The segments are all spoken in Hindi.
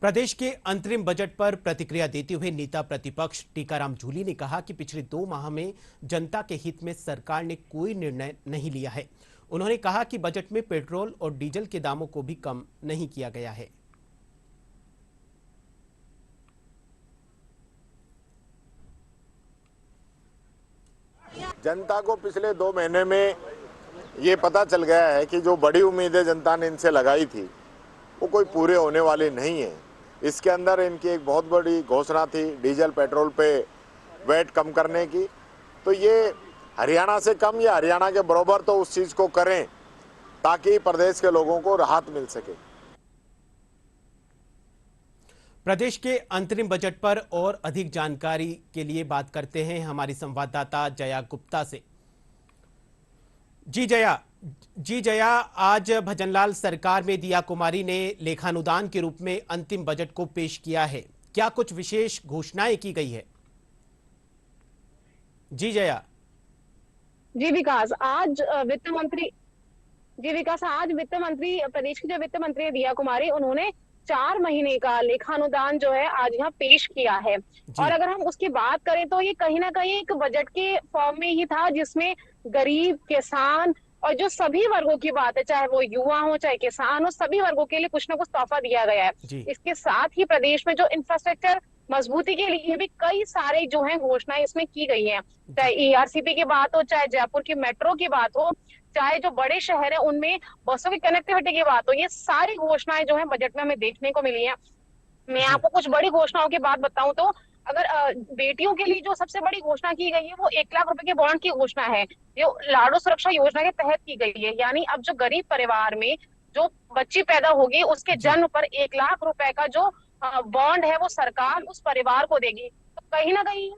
प्रदेश के अंतरिम बजट पर प्रतिक्रिया देते हुए नेता प्रतिपक्ष टीकाराम जूली ने कहा कि पिछले 2 माह में जनता के हित में सरकार ने कोई निर्णय नहीं लिया है। उन्होंने कहा कि बजट में पेट्रोल और डीजल के दामों को भी कम नहीं किया गया है। जनता को पिछले 2 महीने में ये पता चल गया है कि जो बड़ी उम्मीदें जनता ने इनसे लगाई थी वो कोई पूरे होने वाली नहीं है। इसके अंदर इनकी एक बहुत बड़ी घोषणा थी डीजल पेट्रोल पे वैट कम करने की, तो ये हरियाणा से कम या हरियाणा के बराबर तो उस चीज को करें ताकि प्रदेश के लोगों को राहत मिल सके। प्रदेश के अंतरिम बजट पर और अधिक जानकारी के लिए बात करते हैं हमारी संवाददाता जया गुप्ता से। जी जया, आज भजनलाल सरकार में दिया कुमारी ने लेखानुदान के रूप में अंतिम बजट को पेश किया है। क्या कुछ विशेष घोषणाएं की गई है? जी जया। जी विकास, आज वित्त मंत्री प्रदेश की जो वित्त मंत्री दिया कुमारी, उन्होंने 4 महीने का लेखानुदान जो है आज यहाँ पेश किया है। और अगर हम उसकी बात करें तो ये कहीं ना कहीं एक बजट के फॉर्म में ही था जिसमें गरीब, किसान और जो सभी वर्गों की बात है, चाहे वो युवा हो चाहे किसान हो, सभी वर्गों के लिए कुछ ना कुछ तोहफा दिया गया है। इसके साथ ही प्रदेश में जो इंफ्रास्ट्रक्चर मजबूती के लिए भी कई सारे जो है घोषणाएं इसमें की गई हैं। चाहे ईआरसीपी की बात हो, चाहे जयपुर की मेट्रो की बात हो, चाहे जो बड़े शहर है उनमें बसों की कनेक्टिविटी की बात हो, ये सारी घोषणाएं जो है बजट में हमें देखने को मिली है। मैं आपको कुछ बड़ी घोषणाओं की बात बताऊं तो अगर बेटियों के लिए जो सबसे बड़ी घोषणा की गई है वो 1 लाख रुपए के बॉन्ड की घोषणा है, जो लाडो सुरक्षा योजना के तहत की गई है। यानी अब जो गरीब परिवार में जो बच्ची पैदा होगी उसके जन्म पर 1 लाख रुपए का जो बॉन्ड है वो सरकार उस परिवार को देगी। तो कहीं ना कहीं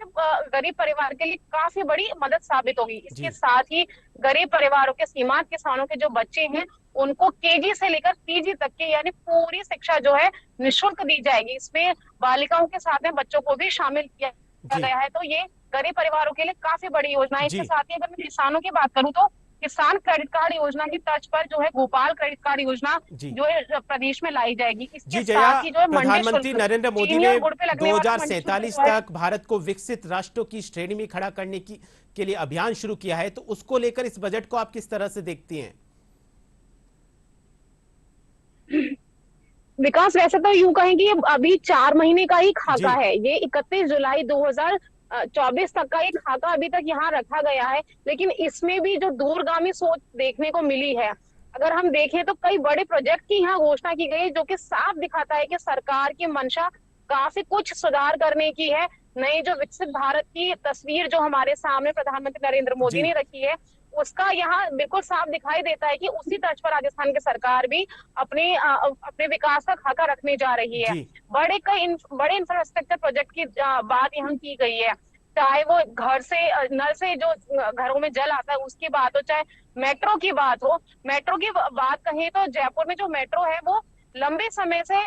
गरीब परिवार के लिए काफी बड़ी मदद साबित होगी। इसके साथ ही गरीब परिवारों के, सीमांत किसानों के जो बच्चे हैं उनको केजी से लेकर पीजी तक के यानी पूरी शिक्षा जो है निःशुल्क दी जाएगी। इसमें बालिकाओं के साथ में बच्चों को भी शामिल किया गया है। तो ये गरीब परिवारों के लिए काफी बड़ी योजना है। इसके साथ ही अगर मैं किसानों की बात करूं तो किसान क्रेडिट कार्ड योजना की तर्ज पर जो है गोपाल क्रेडिट कार्ड योजना जो है प्रदेश में लाई जाएगी। इसके साथ ही जो है प्रधानमंत्री नरेंद्र मोदी ने 2047 तक भारत को विकसित राष्ट्रों की श्रेणी में खड़ा करने के लिए अभियान शुरू किया है, तो उसको लेकर इस बजट को आप किस तरह से देखती हैं? विकास, वैसे तो यूं कहें कि अभी 4 महीने का ही खाका है। ये 31 जुलाई 2024 तक का एक खाका अभी तक यहाँ रखा गया है, लेकिन इसमें भी जो दूरगामी सोच देखने को मिली है। अगर हम देखें तो कई बड़े प्रोजेक्ट की यहाँ घोषणा की गई है, जो कि साफ दिखाता है कि सरकार की मंशा काफी कुछ सुधार करने की है। नई जो विकसित भारत की तस्वीर जो हमारे सामने प्रधानमंत्री नरेंद्र मोदी ने रखी है, उसका यहाँ बिल्कुल साफ दिखाई देता है कि उसी तर्ज पर राजस्थान की सरकार भी अपने विकास का खाका रखने जा रही है। बड़े इंफ्रास्ट्रक्चर प्रोजेक्ट की बात यहाँ की गई है, चाहे वो घर से नल से जो घरों में जल आता है उसकी बात हो, चाहे मेट्रो की बात हो। मेट्रो की बात कहें तो जयपुर में जो मेट्रो है वो लंबे समय से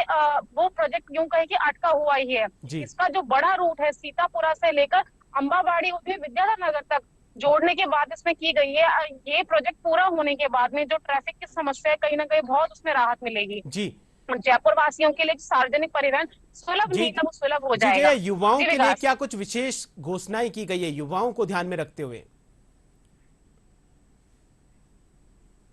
वो प्रोजेक्ट यूं कहे कि अटका हुआ ही है। इसका जो बड़ा रूट है सीतापुरा से लेकर अंबाबाड़ी होते विद्याधर नगर तक जोड़ने के बाद इसमें की गई है। ये प्रोजेक्ट पूरा होने के बाद में जो ट्रैफिक की समस्या है कहीं ना कहीं बहुत उसमें राहत मिलेगी। जयपुर वासियों के लिए सार्वजनिक परिवहन सुलभ नहीं था वो सुलभ हो जाएगा। युवाओं के लिए क्या कुछ विशेष घोषणाएं की गई है युवाओं को ध्यान में रखते हुए?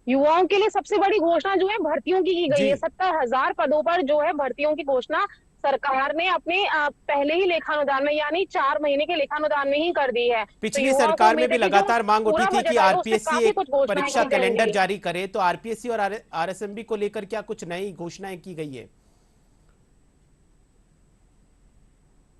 युवाओं के लिए सबसे बड़ी घोषणा जो है भर्तियों की गई है। 70,000 पदों पर जो है भर्तियों की घोषणा सरकार ने अपने पहले ही लेखानुदान में यानी 4 महीने के लेखानुदान में ही कर दी है। पिछली सरकार में भी लगातार मांग उठी थी कि आरपीएससी एक परीक्षा कैलेंडर जारी करे, तो आरपीएससी और आरएसएमबी को लेकर क्या कुछ नई घोषणाएं की गई है?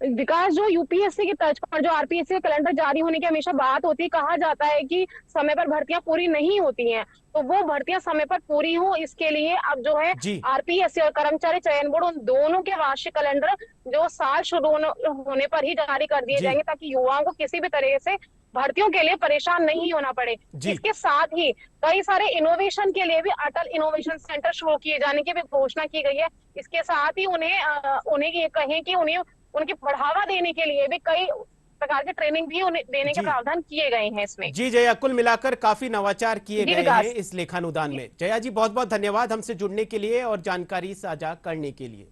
विकास, जो यूपीएससी की तर्ज पर जो आरपीएससी का कैलेंडर जारी होने की हमेशा बात होती है, कहा जाता है कि समय पर भर्तियां पूरी नहीं होती हैं, तो वो भर्तियां समय पर पूरी हो इसके लिए अब जो है आरपीएससी और कर्मचारी चयन बोर्ड उन दोनों के वार्षिक कैलेंडर जो साल शुरू होने पर ही जारी कर दिए जाएंगे, ताकि युवाओं को किसी भी तरह से भर्तियों के लिए परेशान नहीं होना पड़े। इसके साथ ही कई सारे इनोवेशन के लिए भी अटल इनोवेशन सेंटर शुरू किए जाने की भी घोषणा की गई है। इसके साथ ही उन्हें ये कहें कि उनकी बढ़ावा देने के लिए भी कई प्रकार के ट्रेनिंग भी उन्हें देने के प्रावधान किए गए हैं इसमें। जी जया, कुल मिलाकर काफी नवाचार किए गए हैं इस लेखानुदान में। जया जी, बहुत बहुत धन्यवाद हमसे जुड़ने के लिए और जानकारी साझा करने के लिए।